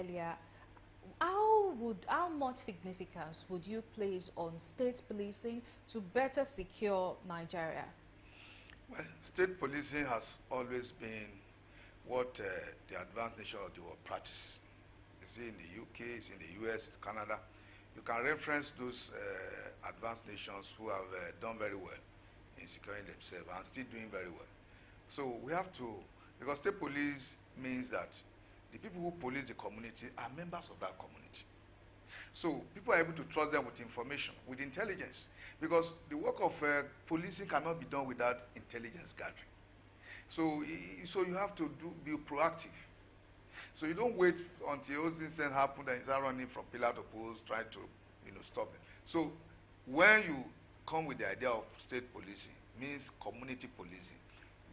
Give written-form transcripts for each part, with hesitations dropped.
earlier, how much significance would you place on state policing to better secure Nigeria? Well, state policing has always been what the advanced nations of the world practice. You see in the UK, it's in the US, it's Canada. You can reference those advanced nations who have done very well in securing themselves and still doing very well. So we have to, because state police means that the people who police the community are members of that community. So people are able to trust them with information, with intelligence, because the work of policing cannot be done without intelligence gathering. So you have to be proactive. So you don't wait until those incidents happen and you start running from pillar to post, trying to stop it. So when you come with the idea of state policing, means community policing,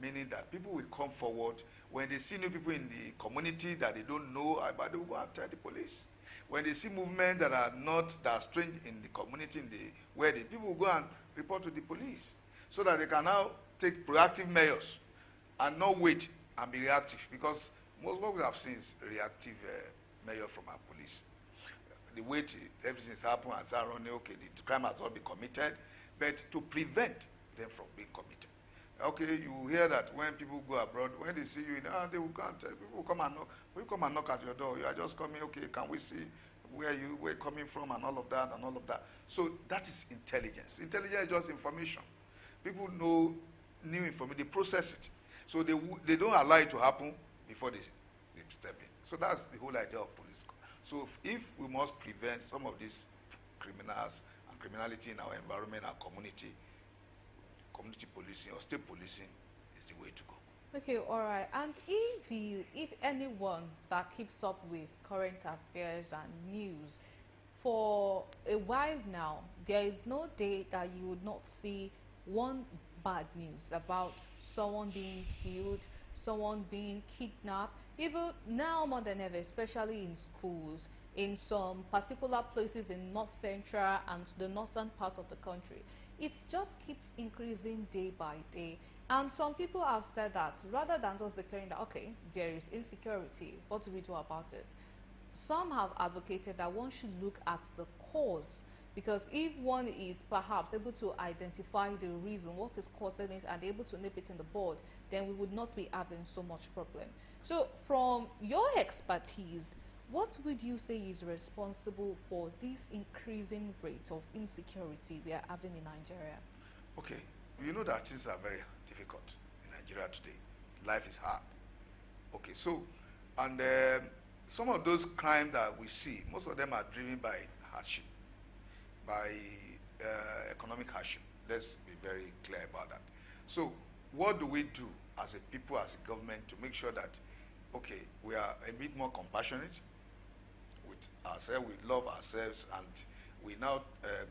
meaning that people will come forward when they see new people in the community that they don't know about, they will go and tell the police. When they see movements that are strange in the community, where the people will go and report to the police, so that they can now take proactive measures and not wait and be reactive, because most what we have seen is reactive measures from our police. The wait, everything's happened and start running, okay, the crime has not been committed, but to prevent them from being committed. Okay, you hear that when people go abroad, when they see you, they will come and tell people will come and knock. Will you come and knock at your door? You are just coming, okay, can we see where you were coming from and all of that and all of that. So that is intelligence. Intelligence is just information. People know new information, they process it. So they don't allow it to happen before they step in. So that's the whole idea of police. So if we must prevent some of these criminals and criminality in our environment, our community policing or state policing is the way to go. Okay, all right. And if anyone that keeps up with current affairs and news for a while now, there is no day that you would not see one bad news about someone being killed, someone being kidnapped, even now more than ever, especially in schools, in some particular places in North Central and the northern part of the country. It just keeps increasing day by day. And some people have said that rather than just declaring that, okay, there is insecurity, what do we do about it? Some have advocated that one should look at the cause, because if one is perhaps able to identify the reason, what is causing it, and able to nip it in the bud, then we would not be having so much problem. So from your expertise, what would you say is responsible for this increasing rate of insecurity we are having in Nigeria? Okay, you know that things are very difficult in Nigeria today. Life is hard. Okay, so, and some of those crimes that we see, most of them are driven by hardship, by economic hardship. Let's be very clear about that. So what do we do as a people, as a government, to make sure that, okay, we are a bit more compassionate with ourselves, we love ourselves, and we now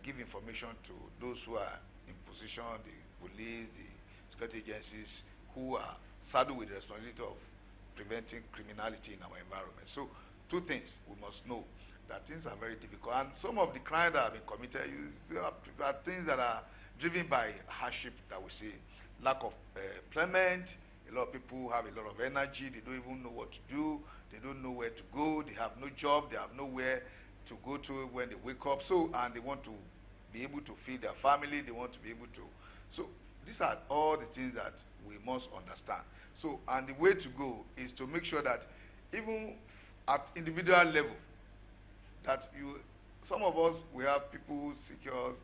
give information to those who are in position, the police, the security agencies, who are saddled with the responsibility of preventing criminality in our environment. So two things we must know, that things are very difficult. And some of the crimes that have been committed are things that are driven by hardship that we see. Lack of employment. A lot of people have a lot of energy. They don't even know what to do. They don't know where to go. They have no job. They have nowhere to go to when they wake up. So, and they want to be able to feed their family. They want to be able to. So these are all the things that we must understand. So, and the way to go is to make sure that even at individual level, that some of us, we have people secure.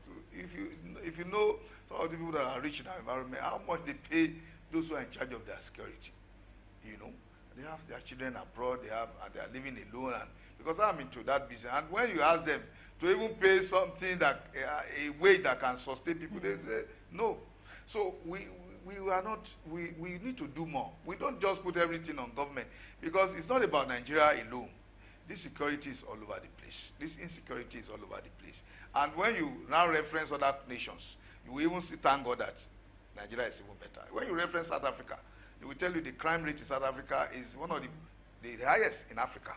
If you know some of the people that are rich in our environment, how much they pay those who are in charge of their security, they have their children abroad, and they are living alone, and because I'm into that business. And when you ask them to even pay something that a wage that can sustain people, they say no. So we need to do more. We don't just put everything on government, because it's not about Nigeria alone. This security is all over the place. This insecurity is all over the place. And when you now reference other nations, you will even see, thank God, that Nigeria is even better. When you reference South Africa, they will tell you the crime rate in South Africa is one of the highest in Africa.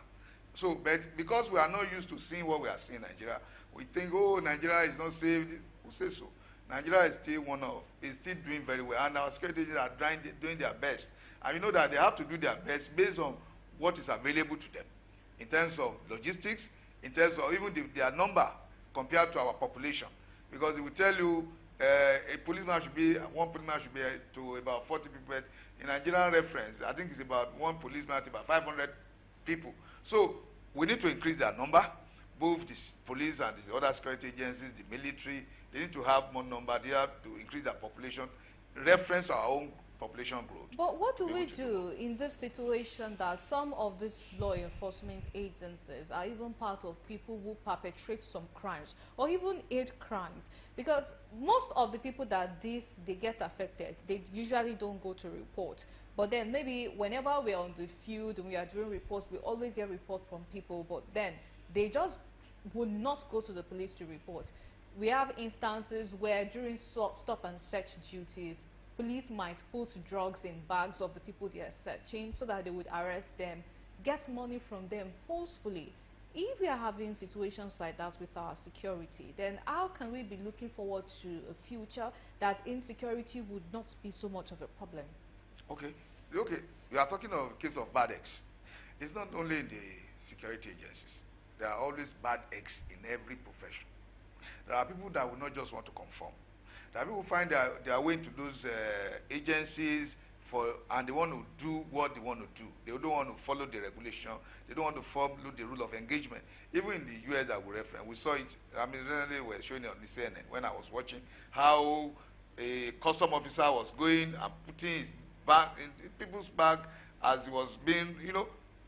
So, but because we are not used to seeing what we are seeing in Nigeria, we think, oh, Nigeria is not safe. Who says so? Nigeria is still doing very well, and our security agents are doing their best. And you know that they have to do their best based on what is available to them. in terms of logistics, in terms of even their number compared to our population. Because it will tell you one policeman should be to about 40 people. But in Nigerian reference, I think it's about one policeman to about 500 people. So we need to increase their number. Both the police and the other security agencies, the military, they need to have more number. They have to increase their population, reference to our own population growth. But what do we do in this situation that some of these law enforcement agencies are even part of people who perpetrate some crimes or even aid crimes? Because most of the people that they get affected, they usually don't go to report. But then maybe whenever we're on the field and we are doing reports, we always get report from people, but then they just would not go to the police to report. We have instances where during stop and search duties, police might put drugs in bags of the people they are searching so that they would arrest them, get money from them forcefully. If we are having situations like that with our security, then how can we be looking forward to a future that insecurity would not be so much of a problem? Okay, we are talking of a case of bad eggs. It's not only in the security agencies. There are always bad eggs in every profession. There are people that will not just want to conform. There are people who find their way into those agencies and they want to do what they want to do. They don't want to follow the regulation. They don't want to follow the rule of engagement. Even in the US that we reference, we saw it. I mean, recently we were showing it on the CNN when I was watching how a custom officer was going and putting his bag in people's bag as he was being,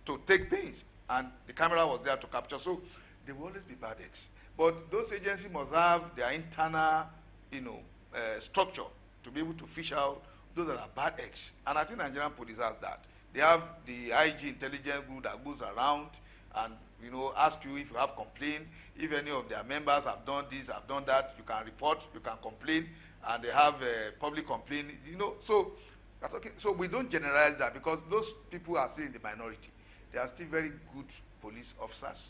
to take things. And the camera was there to capture. So there will always be bad eggs. But those agencies must have their internal, structure to be able to fish out those that are bad eggs. And I think Nigerian police has that. They have the IG intelligence group that goes around and, ask you if you have complaint. If any of their members have done this, have done that, you can report, you can complain. And they have public complaint, So we don't generalize that because those people are still in the minority. They are still very good police officers,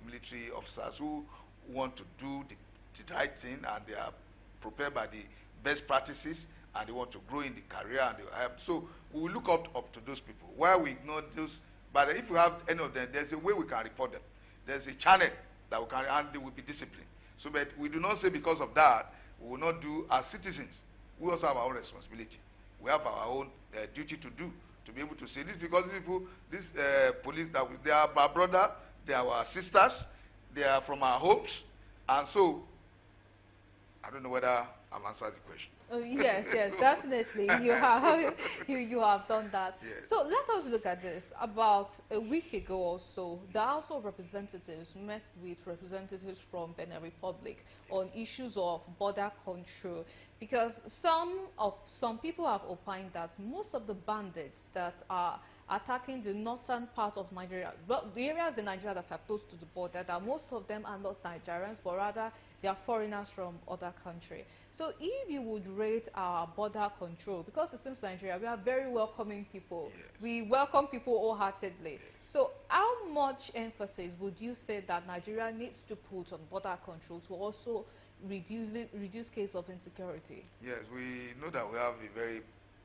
military officers who want to do the right thing and they are prepared by the best practices and they want to grow in the career and they have. So we will look up to those people. Why we ignore those, but if we have any of them, there's a way we can report them. There's a channel that we can, and they will be disciplined. So but we do not say because of that, we will not do as citizens. We also have our own responsibility. We have our own duty to do, to be able to say this because these people, this police, they are our brother, they are our sisters, they are from our homes, and so I don't know whether I've answered the question. Yes, definitely. You have done that. Yes. So let us look at this. About a week ago or so, the House of Representatives met with representatives from Benin Republic on issues of border control, because some people have opined that most of the bandits that are attacking the northern part of Nigeria, well, the areas in Nigeria that are close to the border, that most of them are not Nigerians, but rather they are foreigners from other countries. So if you would rate our border control, because it seems Nigeria, we are very welcoming people. Yes. We welcome people wholeheartedly. Yes. So how much emphasis would you say that Nigeria needs to put on border control to also reduce case of insecurity? Yes, we know that we have a very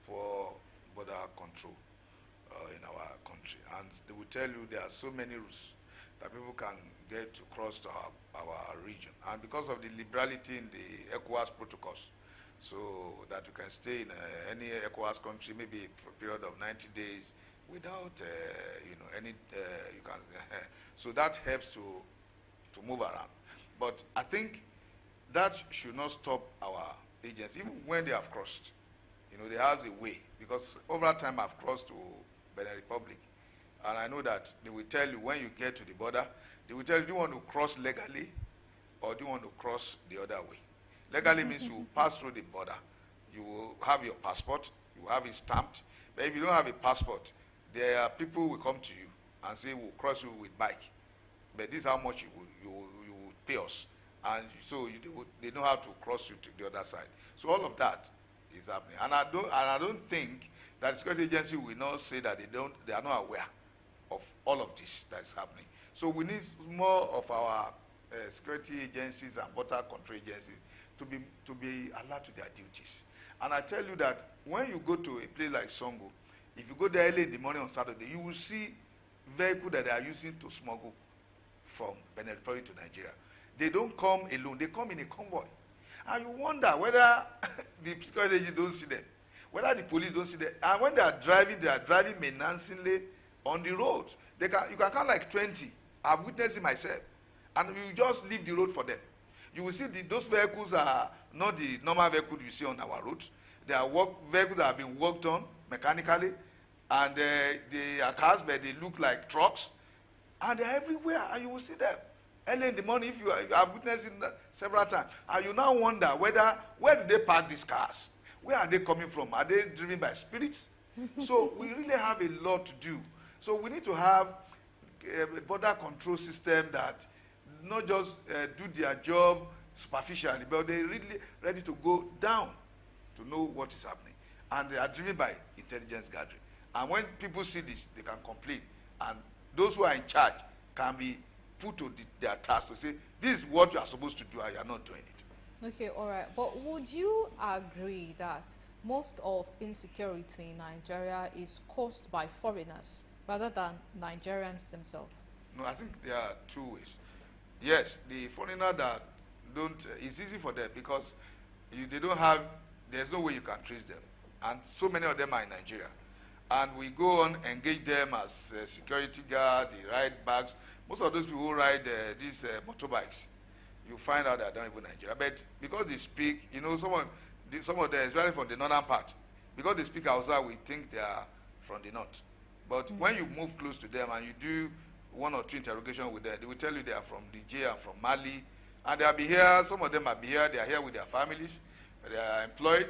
poor border control in our country, and they will tell you there are so many routes that people can get to cross to our region, and because of the liberality in the ECOWAS protocols, so that you can stay in any ECOWAS country maybe for a period of 90 days without any you can so that helps to move around. But I think that should not stop our agents even when they have crossed. They have a way, because over time I've crossed to Benin Republic, and I know that they will tell you when you get to the border, they will tell you, do you want to cross legally or do you want to cross the other way? Legally means you pass through the border, you will have your passport, you will have it stamped. But if you don't have a passport, there are people who will come to you and say, we'll cross you with bike, but this is how much you will pay us. And so they know how to cross you to the other side. So all of that is happening. And I don't think that the security agency will not say that they are not aware of all of this that is happening. So we need more of our security agencies and border control agencies to be alert to their duties. And I tell you that when you go to a place like Songo, if you go there early in the morning on Saturday, you will see vehicle that they are using to smuggle from Benin Republic to Nigeria. They don't come alone. They come in a convoy. And you wonder whether the security agents don't see them, whether the police don't see them. And when they are driving menacingly on the road. You can count like 20. I've witnessed it myself. And you just leave the road for them. You will see those vehicles are not the normal vehicles you see on our roads. They are vehicles that have been worked on mechanically. And they are cars, but they look like trucks. And they're everywhere, and you will see them. Early in the morning, if you have witnessed it several times, and you now wonder where do they park these cars? Where are they coming from? Are they driven by spirits? So we really have a lot to do. So we need to have a border control system that not just do their job superficially, but they're really ready to go down to know what is happening. And they are driven by intelligence gathering. And when people see this, they can complain. And those who are in charge can be put to their task to say, this is what you are supposed to do and you are not doing it. Okay, all right. But would you agree that most of insecurity in Nigeria is caused by foreigners rather than Nigerians themselves? No, I think there are two ways. Yes, the foreigner that don't, it's easy for them because they don't have, there's no way you can trace them. And so many of them are in Nigeria. And we go on, engage them as security guard, they ride bags. Most of those people who ride these motorbikes, you find out they're not even Nigeria. But because they speak, you know, some of them, especially from the northern part, because they speak Hausa, we think they are from the north. But when you move close to them and you do one or two interrogations with them, they will tell you they are from Niger and from Mali. And they'll be here, some of them are here, they are here with their families. They are employed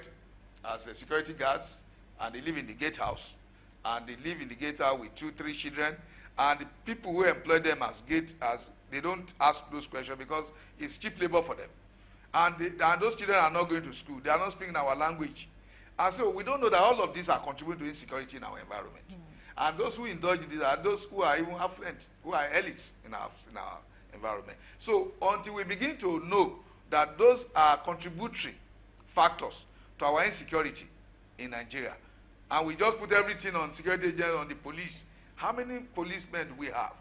as security guards, and they live in the gatehouse. And they live in the gatehouse with 2, 3 children. And the people who employ them as they don't ask those questions because it's cheap labor for them. And those children are not going to school. They are not speaking our language. And so we don't know that all of these are contributing to insecurity in our environment. And those who indulge in this are those who are even affluent, who are elites in our environment. So until we begin to know that those are contributory factors to our insecurity in Nigeria, and we just put everything on security agents, on the police, how many policemen do we have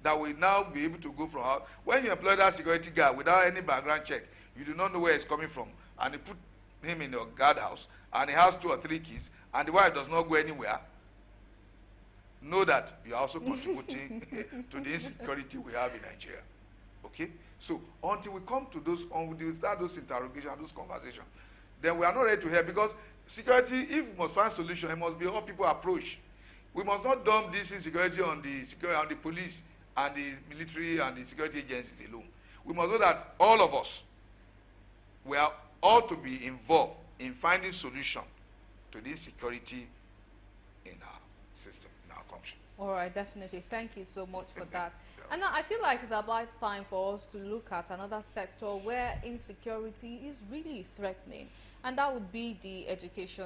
that will now be able to go from house? When you employ that security guard without any background check, you do not know where it's coming from, and you put him in your guard house, and he has 2 or 3 kids, and the wife does not go anywhere, know that you are also contributing to the insecurity we have in Nigeria. Okay? So until we come to those, until we start those interrogations, those conversations, then we are not ready to hear, because security, if we must find solution, it must be how people approach. We must not dump this insecurity on the police and the military and the security agencies alone. We must know that all of us, we are all to be involved in finding solution to the insecurity in our system, in our country. All right, definitely. Thank you so much for that. And now I feel like it's about time for us to look at another sector where insecurity is really threatening, and that would be the education